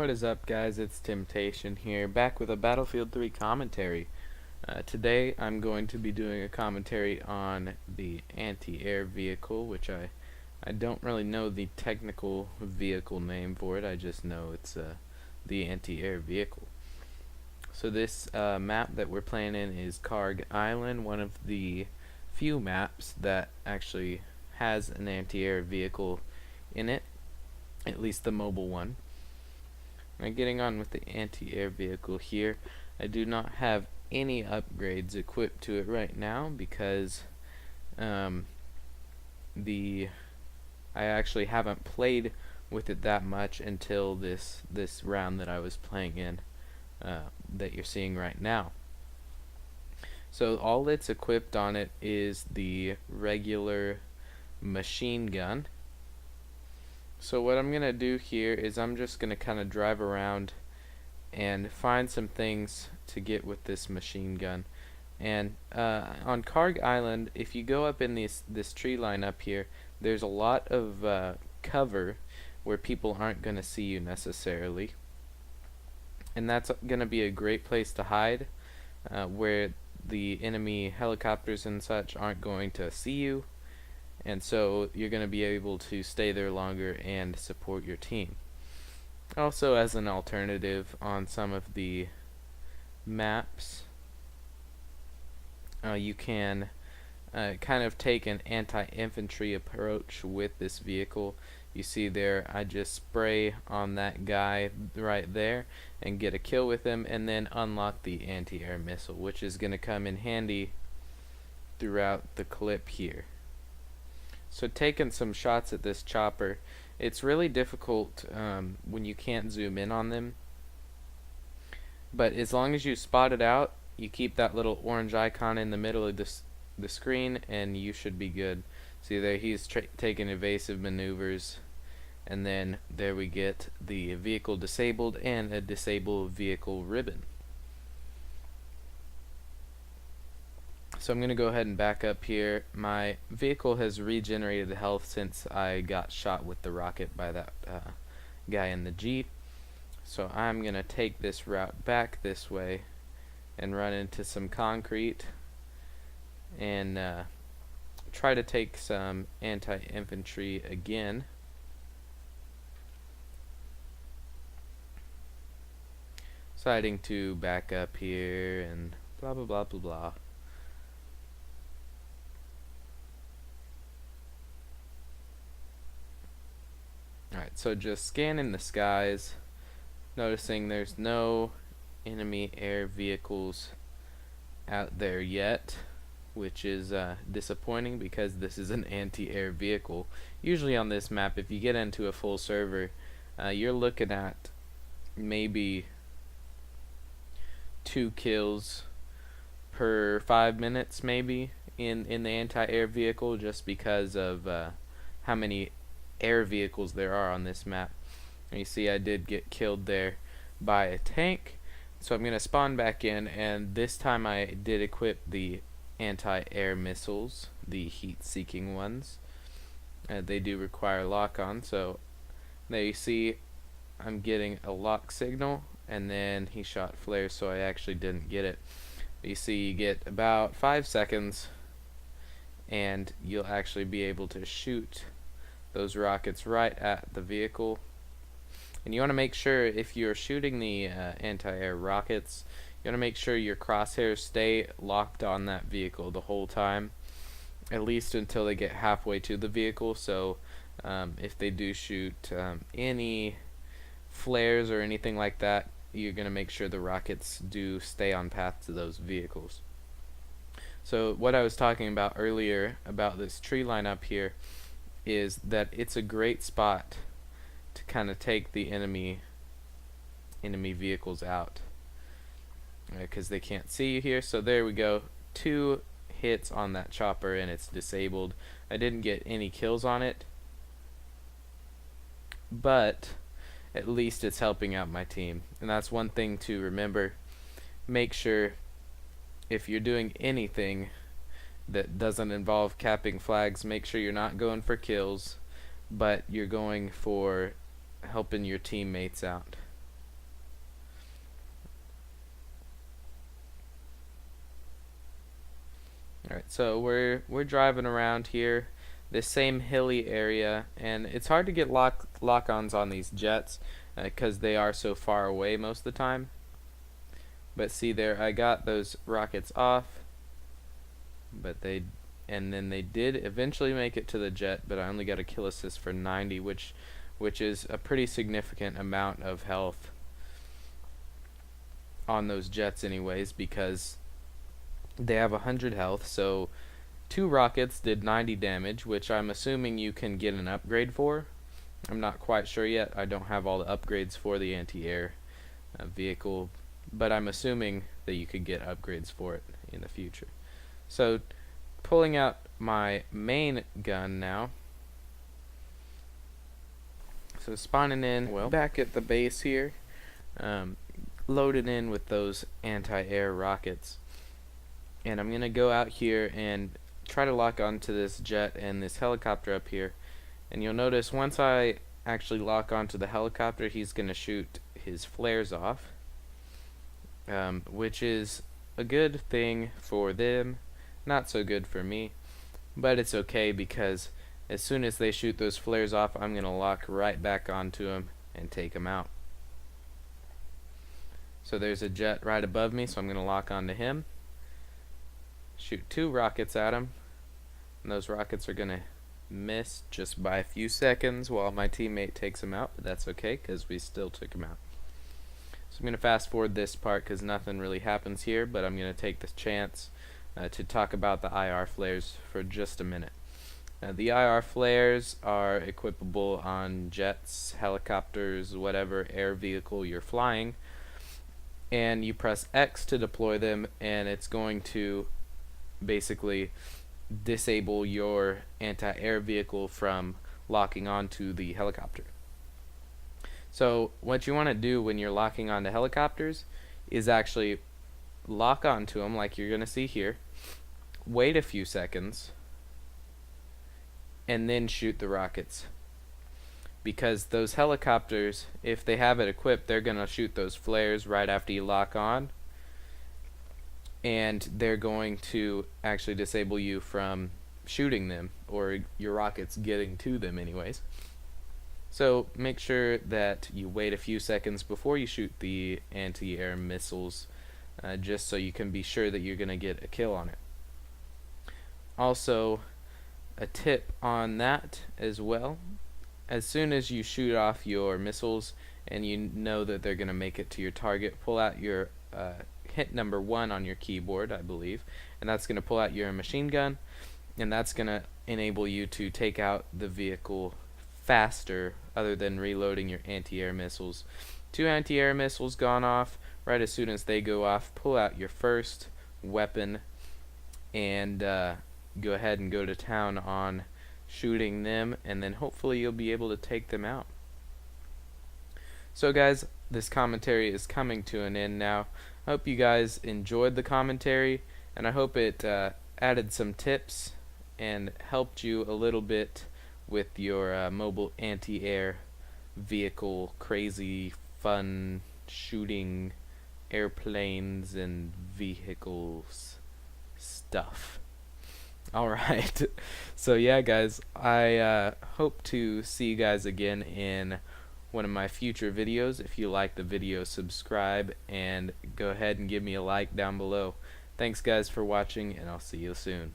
What is up, guys? It's Temptation here, back with a Battlefield 3 commentary. Today I'm going to be doing a commentary on the anti-air vehicle, which I don't really know the technical vehicle name for it. I just know it's the anti-air vehicle. So this map that we're playing in is Kharg Island, one of the few maps that actually has an anti-air vehicle in it, at least the mobile one. Now, getting on with the anti-air vehicle here, I do not have any upgrades equipped to it right now because I actually haven't played with it that much until this round that I was playing in, that you're seeing right now. So all that's equipped on it is the regular machine gun. So what I'm gonna do here is I'm just gonna kind of drive around and find some things to get with this machine gun. And on Kharg Island, if you go up in this tree line up here, there's a lot of cover where people aren't gonna see you necessarily, and that's gonna be a great place to hide, where the enemy helicopters and such aren't going to see you. And so you're going to be able to stay there longer and support your team. Also, as an alternative on some of the maps, you can kind of take an anti-infantry approach with this vehicle. You see there, I just spray on that guy right there and get a kill with him, and then unlock the anti-air missile, which is going to come in handy throughout the clip here. So taking some shots at this chopper, it's really difficult when you can't zoom in on them, but as long as you spot it out, you keep that little orange icon in the middle of the screen and you should be good. See there, he's taking evasive maneuvers, and then there we get the vehicle disabled and a disabled vehicle ribbon. So I'm going to go ahead and back up here. My vehicle has regenerated the health since I got shot with the rocket by that guy in the Jeep. So I'm going to take this route back this way and run into some concrete and try to take some anti-infantry again. Deciding to back up here and blah blah blah blah blah. Alright, so just scanning the skies, noticing there's no enemy air vehicles out there yet, which is disappointing because this is an anti-air vehicle. Usually on this map, if you get into a full server, you're looking at maybe 2 kills per 5 minutes maybe in the anti-air vehicle, just because of how many air vehicles there are on this map. And you see I did get killed there by a tank, so I'm going to spawn back in, and this time I did equip the anti-air missiles, the heat-seeking ones. They do require lock-on, so there you see I'm getting a lock signal, and then he shot flares, so I actually didn't get it. You see you get about 5 seconds and you'll actually be able to shoot those rockets right at the vehicle. And you want to make sure, if you're shooting the anti-air rockets, you want to make sure your crosshairs stay locked on that vehicle the whole time, at least until they get halfway to the vehicle. So if they do shoot any flares or anything like that, you're going to make sure the rockets do stay on path to those vehicles. So what I was talking about earlier about this tree line up here is that it's a great spot to kind of take the enemy vehicles out, because they can't see you here. So there we go, 2 hits on that chopper and it's disabled. I didn't get any kills on it, but at least it's helping out my team, and that's one thing to remember. Make sure, if you're doing anything that doesn't involve capping flags, make sure you're not going for kills, but you're going for helping your teammates out. Alright, so we're driving around here, this same hilly area, and it's hard to get lock-ons on these jets because they are so far away most of the time. But see there, I got those rockets off, but and then they did eventually make it to the jet, but I only got a kill assist for 90, which is a pretty significant amount of health on those jets anyways, because they have 100 health. So 2 rockets did 90 damage, which I'm assuming you can get an upgrade for. I'm not quite sure yet. I don't have all the upgrades for the anti-air vehicle, but I'm assuming that you could get upgrades for it in the future. So pulling out my main gun now. So spawning in, well, back at the base here, loaded in with those anti-air rockets. And I'm going to go out here and try to lock onto this jet and this helicopter up here. And you'll notice once I actually lock onto the helicopter, he's going to shoot his flares off, which is a good thing for them, not so good for me, but it's okay because as soon as they shoot those flares off, I'm going to lock right back onto him and take him out. So there's a jet right above me, so I'm going to lock onto him, shoot 2 rockets at him, and those rockets are going to miss just by a few seconds while my teammate takes him out, but that's okay because we still took him out. So I'm going to fast forward this part because nothing really happens here, but I'm going to take this chance to talk about the IR flares for just a minute. The IR flares are equipable on jets, helicopters, whatever air vehicle you're flying, and you press X to deploy them, and it's going to basically disable your anti-air vehicle from locking onto the helicopter. So what you want to do when you're locking onto helicopters is actually lock onto them like you're going to see here, wait a few seconds, and then shoot the rockets. Because those helicopters, if they have it equipped, they're going to shoot those flares right after you lock on, and they're going to actually disable you from shooting them, or your rockets getting to them anyways. So make sure that you wait a few seconds before you shoot the anti-air missiles, just so you can be sure that you're going to get a kill on it. Also, a tip on that as well: as soon as you shoot off your missiles and you know that they're going to make it to your target, pull out your hit number 1 on your keyboard, I believe, and that's going to pull out your machine gun, and that's going to enable you to take out the vehicle faster other than reloading your anti-air missiles. 2 anti-air missiles gone off. Right as soon as they go off, pull out your first weapon and go ahead and go to town on shooting them, and then hopefully you'll be able to take them out. So guys, this commentary is coming to an end now. I hope you guys enjoyed the commentary, and I hope it added some tips and helped you a little bit with your mobile anti-air vehicle crazy fun shooting airplanes and vehicles stuff. Alright, so yeah guys, I hope to see you guys again in one of my future videos. If you like the video, subscribe and go ahead and give me a like down below. Thanks guys for watching, and I'll see you soon.